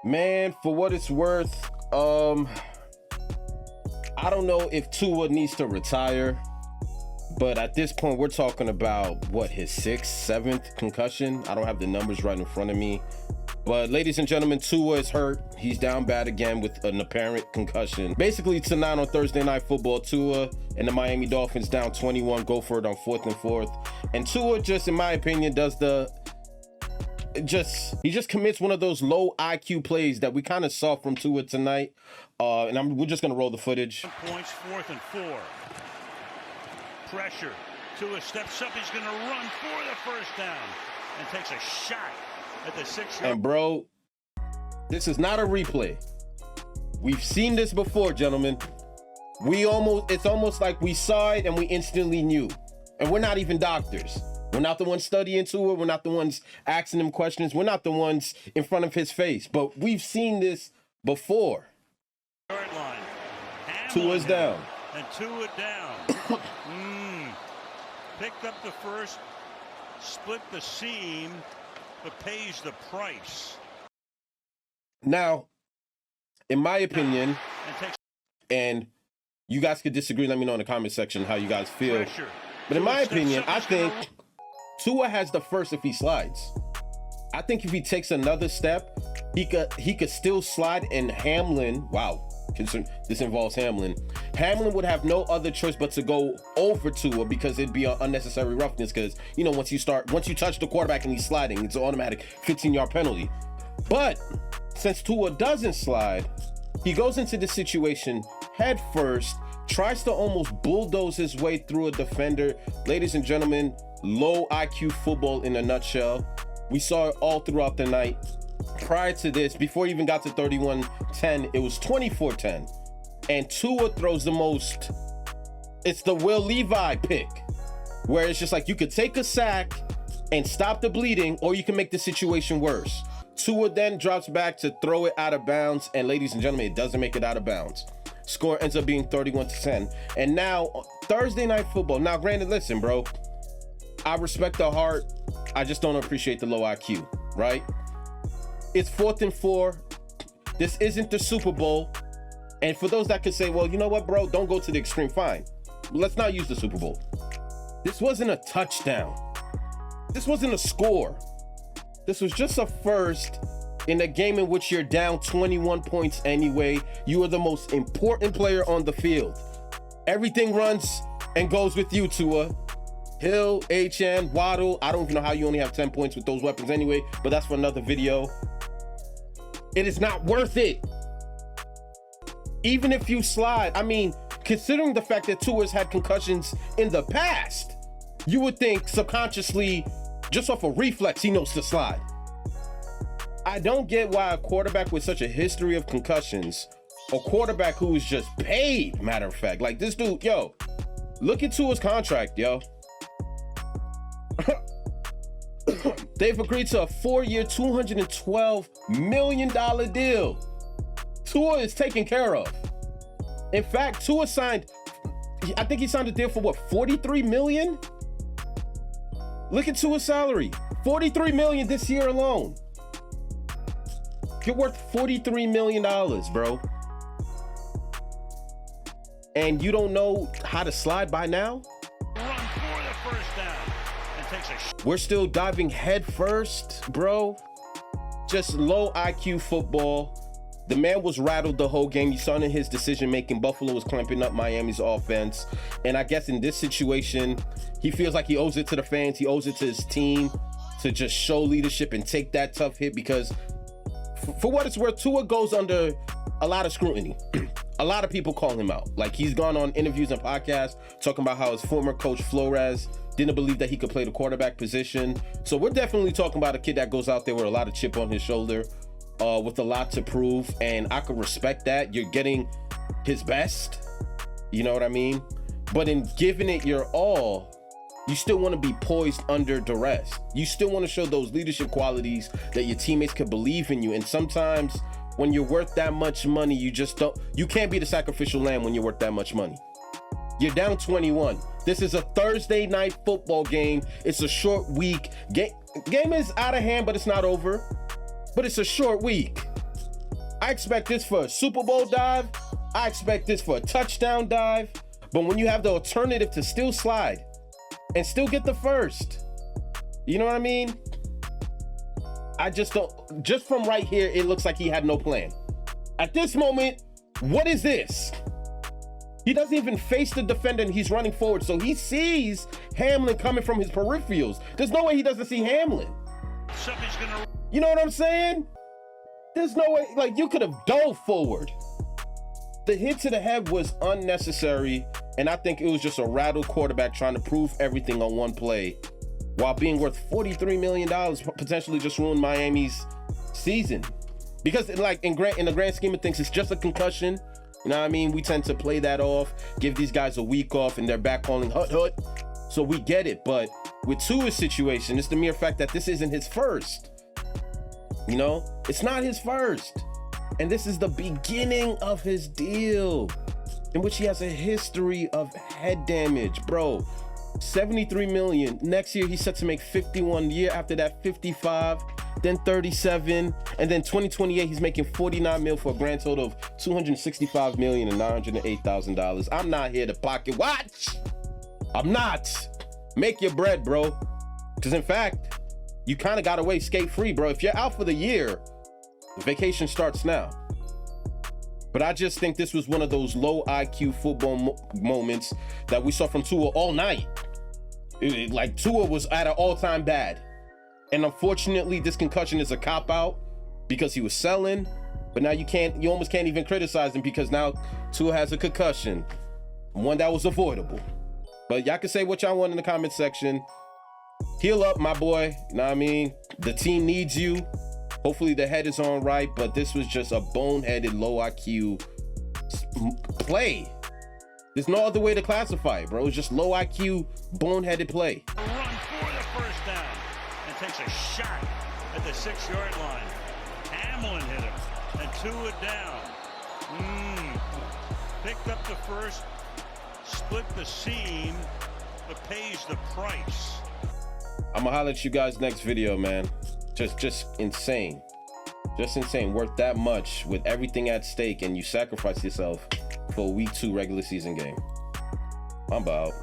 Man, for what it's worth, I don't know if Tua needs to retire, but at this point, we're talking about, what, his 6th, 7th concussion? I don't have the numbers right in front of me. But ladies and gentlemen, Tua is hurt. He's down bad again with an apparent concussion. Basically, tonight on Thursday Night Football, Tua and the Miami Dolphins down 21, go for it on 4th and 4th. And Tua just, in my opinion, he just commits one of those low IQ plays that we kind of saw from Tua tonight. We're just going to roll the footage. Points, 4th and 4. Pressure. Tua steps up. He's going to run for the first down and takes a shot at the 6-yard. And bro, this is not a replay. We've seen this before, gentlemen. It's almost like we saw it and we instantly knew. And we're not even doctors. We're not the ones studying Tua. We're not the ones asking him questions. We're not the ones in front of his face. But we've seen this before. Tua's down. And Tua down. Picked up the first, split the seam, but pays the price. Now, in my opinion, and you guys could disagree, let me know in the comment section how you guys feel. Pressure. But in my opinion, I think Tua has the first if he slides. I think if he takes another step, he could still slide, and Hamlin, this involves Hamlin. Hamlin would have no other choice but to go over Tua because it'd be an unnecessary roughness because, once you touch the quarterback and he's sliding, it's an automatic 15-yard penalty. But since Tua doesn't slide, he goes into the situation head first, tries to almost bulldoze his way through a defender. Ladies and gentlemen, low IQ football in a nutshell. We saw it all throughout the night. Prior to this, before he even got to 31-10, it was 24-10. And Tua throws it's the Will Levi pick, where it's just like you could take a sack and stop the bleeding, or you can make the situation worse. Tua then drops back to throw it out of bounds, and ladies and gentlemen, it doesn't make it out of bounds. Score ends up being 31-10. And now, Thursday Night Football. Now, granted, listen, bro, I respect the heart. I just don't appreciate the low IQ, right? It's 4th and 4. This isn't the Super Bowl. And for those that could say, well, you know what, bro, don't go to the extreme, fine. Let's not use the Super Bowl. This wasn't a touchdown. This wasn't a score. This was just a first in a game in which you're down 21 points anyway. You are the most important player on the field. Everything runs and goes with you, Tua. Hill, HN, Waddle. I don't even know how you only have 10 points with those weapons anyway, but that's for another video. It is not worth it. Even if you slide, considering the fact that Tua's had concussions in the past, you would think subconsciously, just off a reflex, he knows to slide. I don't get why a quarterback with such a history of concussions, a quarterback who is just paid, matter of fact, like this dude, look at Tua's contract, They've agreed to a 4-year, $212 million deal. Tua is taken care of. In fact, Tua signed, I think he signed a deal for what, $43 million? Look at Tua's salary, $43 million this year alone. You're worth $43 million, bro. And you don't know how to slide by now? Run for the first down and takes a We're still diving head first, bro. Just low IQ football. The man was rattled the whole game. You saw in his decision-making, Buffalo was clamping up Miami's offense. And I guess in this situation, he feels like he owes it to the fans. He owes it to his team to just show leadership and take that tough hit because for what it's worth, Tua goes under a lot of scrutiny. A lot of people call him out. Like, he's gone on interviews and podcasts talking about how his former coach Flores didn't believe that he could play the quarterback position. So we're definitely talking about a kid that goes out there with a lot of chip on his shoulder. With a lot to prove, and I could respect that. You're getting his best, you know what I mean? But in giving it your all, you still want to be poised under duress. You still want to show those leadership qualities that your teammates can believe in you. And sometimes when you're worth that much money, you can't be the sacrificial lamb when you're worth that much money. You're down 21. This is a Thursday night football game. It's a short week. Game is out of hand, but it's not over. But it's a short week. I expect this for a Super Bowl dive. I expect this for a touchdown dive. But when you have the alternative to still slide and still get the first, you know what I mean? I just don't, just from right here, it looks like he had no plan. At this moment, what is this? He doesn't even face the defender and he's running forward. So he sees Hamlin coming from his peripherals. There's no way he doesn't see Hamlin. You know what I'm saying? There's no way, like, you could have dove forward. The hit to the head was unnecessary, and I think it was just a rattled quarterback trying to prove everything on one play while being worth $43 million, potentially just ruined Miami's season. Because like in the grand scheme of things, it's just a concussion. You know what I mean? We tend to play that off, give these guys a week off, and they're back calling hut hut. So we get it. But with Tua's situation, it's the mere fact that this isn't his first. You know, it's not his first. And this is the beginning of his deal, in which he has a history of head damage, bro. 73 million. Next year, he's set to make 51. Year after that, 55. Then 37, and then 2028, he's making 49 mil for a grand total of $265,908,000. I'm not here to pocket watch. I'm not. Make your bread, bro. Because in fact, you kind of got away skate-free, bro. If you're out for the year, the vacation starts now. But I just think this was one of those low IQ football moments that we saw from Tua all night. Like Tua was at an all-time bad. And unfortunately, this concussion is a cop-out because he was selling. But now you almost can't even criticize him because now Tua has a concussion, one that was avoidable. But y'all can say what y'all want in the comment section. Heal up, my boy. You know what I mean? The team needs you. Hopefully the head is on right, but this was just a boneheaded, low IQ play. There's no other way to classify it, bro. It's just low IQ, boneheaded play. Run for the first down. Takes a shot at the 6-yard line. Hamlin hit him and Tua down. Picked up the first, split the seam, but pays the price. I'm gonna holler at you guys next video, man. Just insane. Just insane. Worth that much with everything at stake, and you sacrifice yourself for a week 2 regular season game. I'm about.